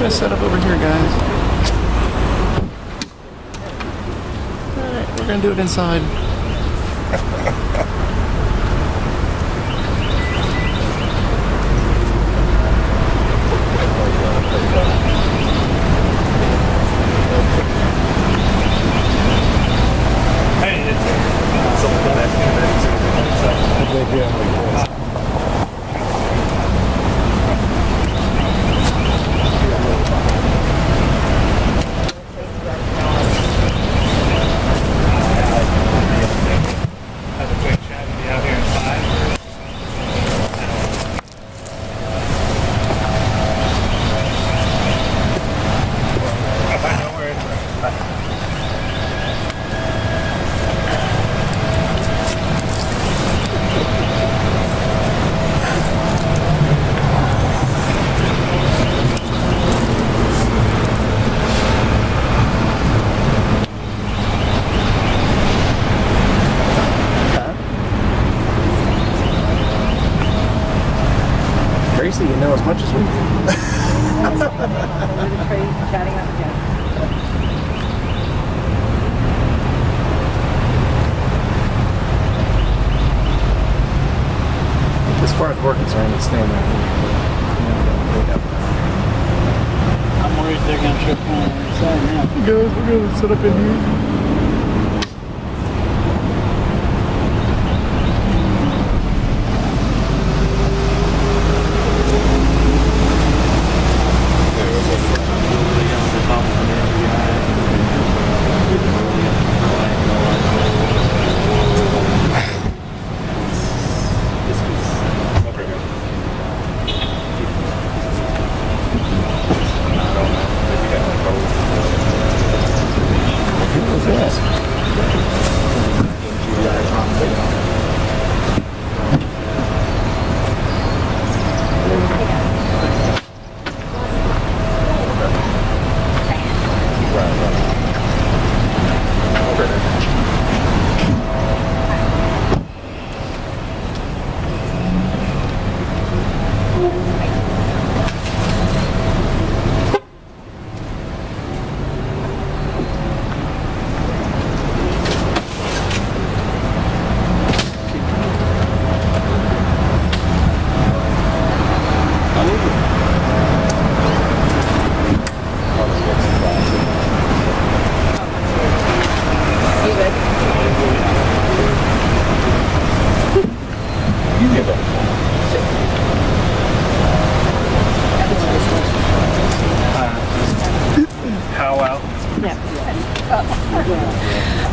gonna set up over here, guys. Alright, we're gonna do it inside. Tracy, you know as much as we do. As far as we're concerned, it's staying right here. I'm worried they're going to trip on the other side now. Guys, we're gonna set up in here.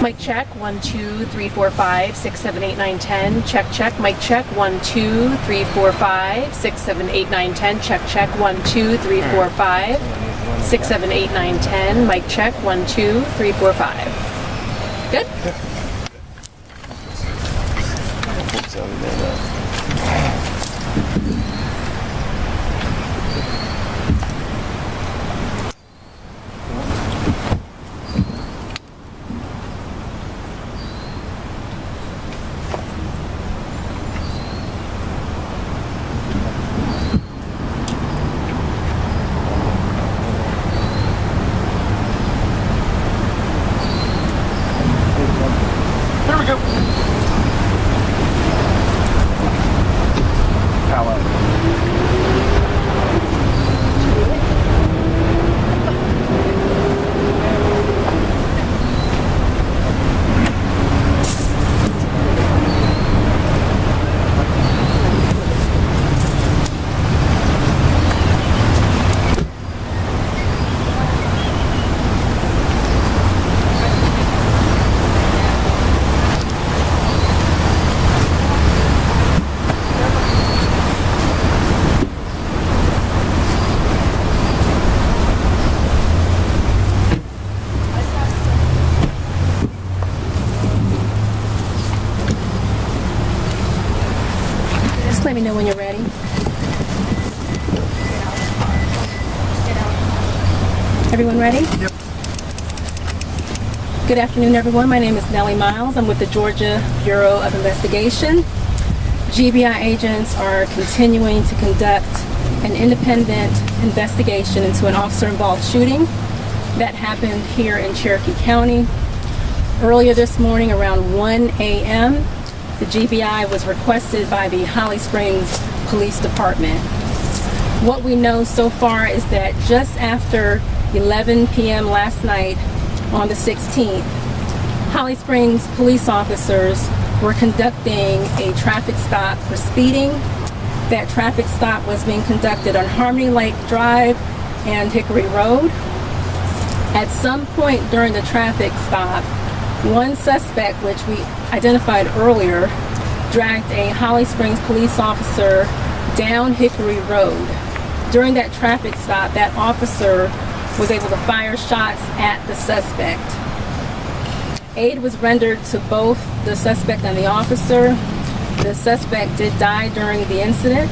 Mic check, 1, 2, 3, 4, 5, 6, 7, 8, 9, 10. Check, check. Mic check, 1, 2, 3, 4, 5, 6, 7, 8, 9, 10. Check, check. 1, 2, 3, 4, 5, 6, 7, 8, 9, 10. Mic check, 1, 2, 3, 4, 5. Good? There we go. Just let me know when you're ready. Everyone ready? Yep. Good afternoon, everyone. My name is Nellie Miles. I'm with the Georgia Bureau of Investigation. GBI agents are continuing to conduct an independent investigation into an officer-involved shooting that happened here in Cherokee County. Earlier this morning around 1 a.m., the GBI was requested by the Holly Springs Police Department. What we know so far is that just after 11 p.m. last night on the 16th, Holly Springs police officers were conducting a traffic stop for speeding. That traffic stop was being conducted on Harmony Lake Drive and Hickory Road. At some point during the traffic stop, one suspect, which we identified earlier, dragged a Holly Springs police officer down Hickory Road. During that traffic stop, that officer was able to fire shots at the suspect. Aid was rendered to both the suspect and the officer. The suspect did die during the incident.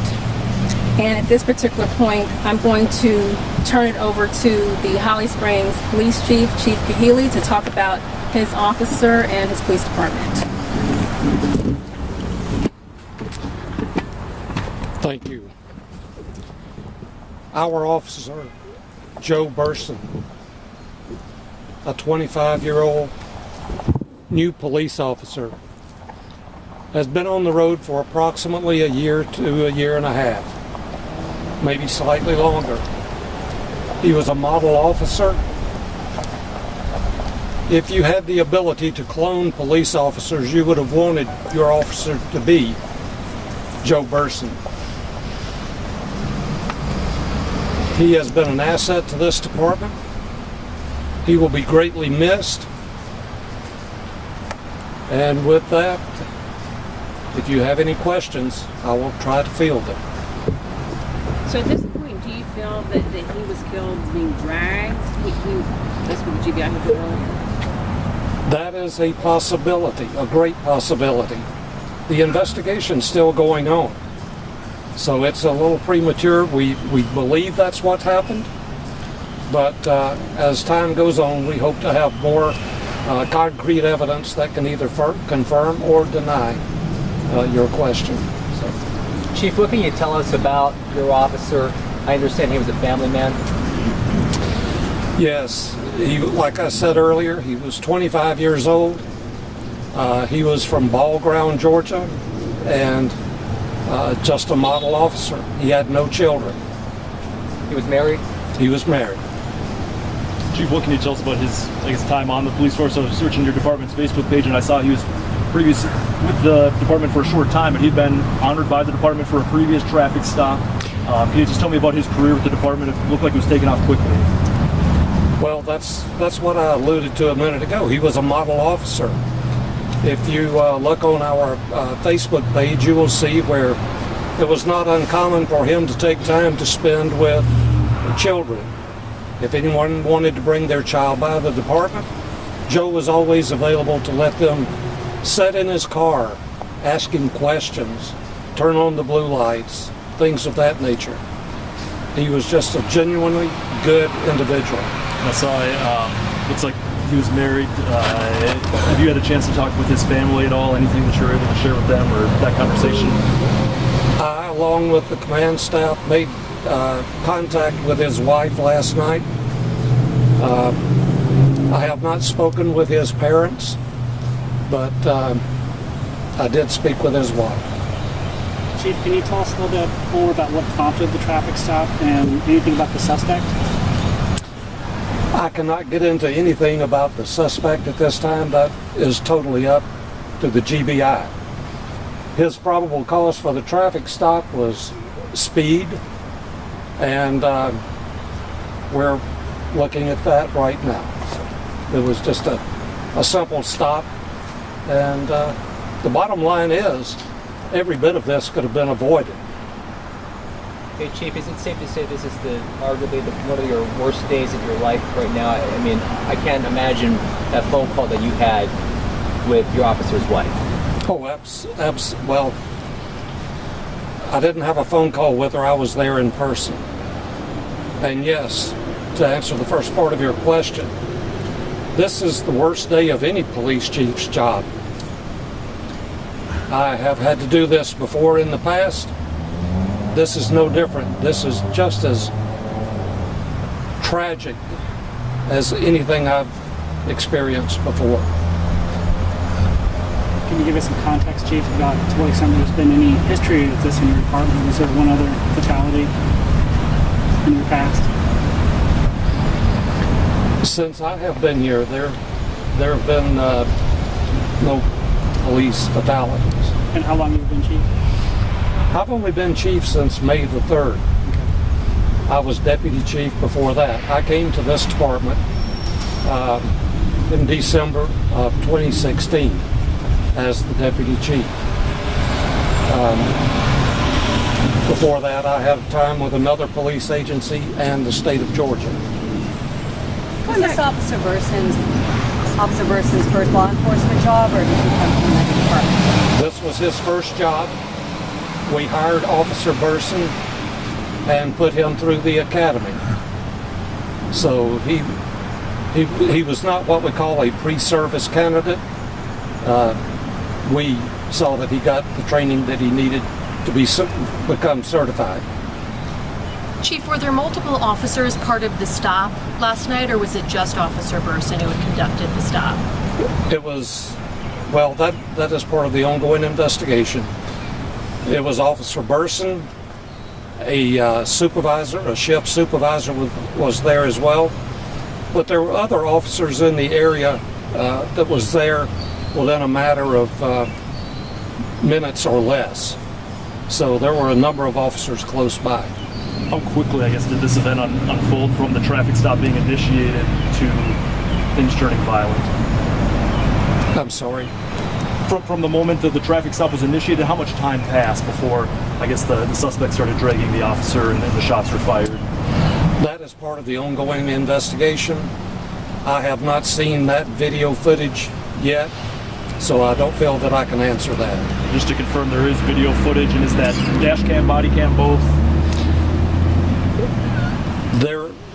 And at this particular point, I'm going to turn it over to the Holly Springs Police Chief, Chief Kahili, to talk about his officer and his police department. Thank you. Our officer, Joe Burson, a 25-year-old new police officer, has been on the road for approximately a year to a year and a half, maybe slightly longer. He was a model officer. If you had the ability to clone police officers, you would have wanted your officer to be Joe Burson. He has been an asset to this department. He will be greatly missed. And with that, if you have any questions, I will try to field them. So at this point, do you feel that he was killed being dragged? That's what the GBI had put earlier? That is a possibility, a great possibility. The investigation's still going on. So it's a little premature. We believe that's what happened. But as time goes on, we hope to have more concrete evidence that can either confirm or deny your question. So. Chief, what can you tell us about your officer? I understand he was a family man. Yes, like I said earlier, he was 25 years old. He was from Ball Ground, Georgia, and just a model officer. He had no children. He was married? He was married. Chief, what can you tell us about his time on the police force? I was searching your department's Facebook page and I saw he was previous with the department for a short time, but he'd been honored by the department for a previous traffic stop. Can you just tell me about his career with the department? It looked like it was taken off quickly. Well, that's what I alluded to a minute ago. He was a model officer. If you look on our Facebook page, you will see where it was not uncommon for him to take time to spend with children. If anyone wanted to bring their child by the department, Joe was always available to let them sit in his car, ask him questions, turn on the blue lights, things of that nature. He was just a genuinely good individual. I saw looks like he was married. Have you had a chance to talk with his family at all? Anything that you're able to share with them or that conversation? I, along with the command staff, made contact with his wife last night. I have not spoken with his parents, but I did speak with his wife. Chief, can you tell us a little bit more about what prompted the traffic stop and anything about the suspect? I cannot get into anything about the suspect at this time. That is totally up to the GBI. His probable cause for the traffic stop was speed, and we're looking at that right now. So it was just a simple stop, and the bottom line is every bit of this could have been avoided. Hey, Chief, is it safe to say this is arguably one of your worst days of your life right now? I mean, I can't imagine that phone call that you had with your officer's wife. Oh, well, I didn't have a phone call with her. I was there in person. And yes, to answer the first part of your question, this is the worst day of any police chief's job. I have had to do this before in the past, this is no different. This is just as tragic as anything I've experienced before. Can you give us some context, Chief, about to what extent there's been any history of this in your department? Was there one other fatality in your past? Since I have been here, there have been no police fatalities. And how long have you been Chief? I've only been chief since May the 3rd. I was deputy chief before that. I came to this department in December of 2016 as the deputy chief. Before that, I had time with another police agency and the state of Georgia. Was this Officer Burson's first law enforcement job, or did he come from another department? This was his first job. We hired Officer Burson and put him through the academy. So he was not what we call a pre-service candidate. We saw that he got the training that he needed to become certified. Chief, were there multiple officers part of the stop last night, or was it just Officer Burson who had conducted the stop? It was, well, that is part of the ongoing investigation. It was Officer Burson, a supervisor, a shift supervisor was there as well. But there were other officers in the area that was there within a matter of minutes or less. So there were a number of officers close by. How quickly, I guess, did this event unfold from the traffic stop being initiated to things turning violent? I'm sorry. From the moment that the traffic stop was initiated, how much time passed before, I guess, the suspect started dragging the officer and then the shots were fired? That is part of the ongoing investigation. I have not seen that video footage yet, so I don't feel that I can answer that. Just to confirm, there is video footage, and is that dash cam, body cam, both?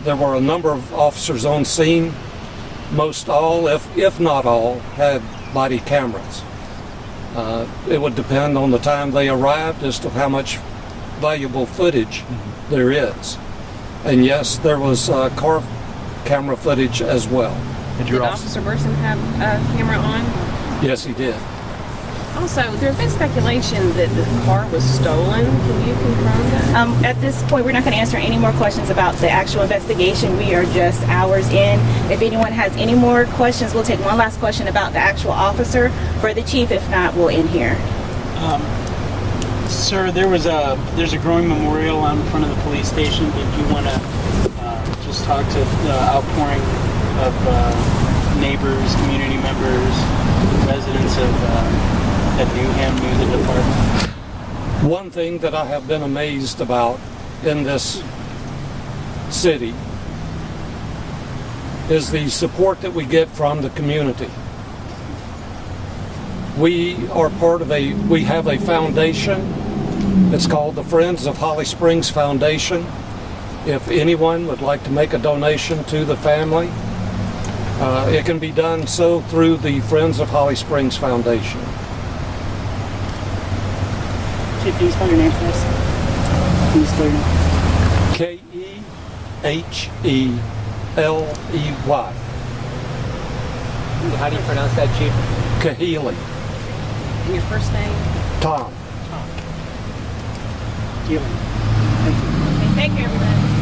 There were a number of officers on scene. Most all, if not all, had body cameras. It would depend on the time they arrived as to how much valuable footage there is. And yes, there was car camera footage as well. Did Officer Burson have a camera on? Yes, he did. Also, there's been speculation that the car was stolen. Can you confirm that? At this point, we're not going to answer any more questions about the actual investigation. We are just hours in. If anyone has any more questions, we'll take one last question about the actual officer for the chief. If not, we'll end here. Sir, there's a growing memorial out in front of the police station. Did you want to just talk to the outpouring of neighbors, community members, residents of that knew the department? One thing that I have been amazed about in this city is the support that we get from the community. We have a foundation. It's called the Friends of Holly Springs Foundation. If anyone would like to make a donation to the family, it can be done so through the Friends of Holly Springs Foundation. Chief, can you spell your name for us? Can you spell your name? Keheley. How do you pronounce that, Chief? Keheley. And your first name? Tom. Thank you. Thank you, everybody.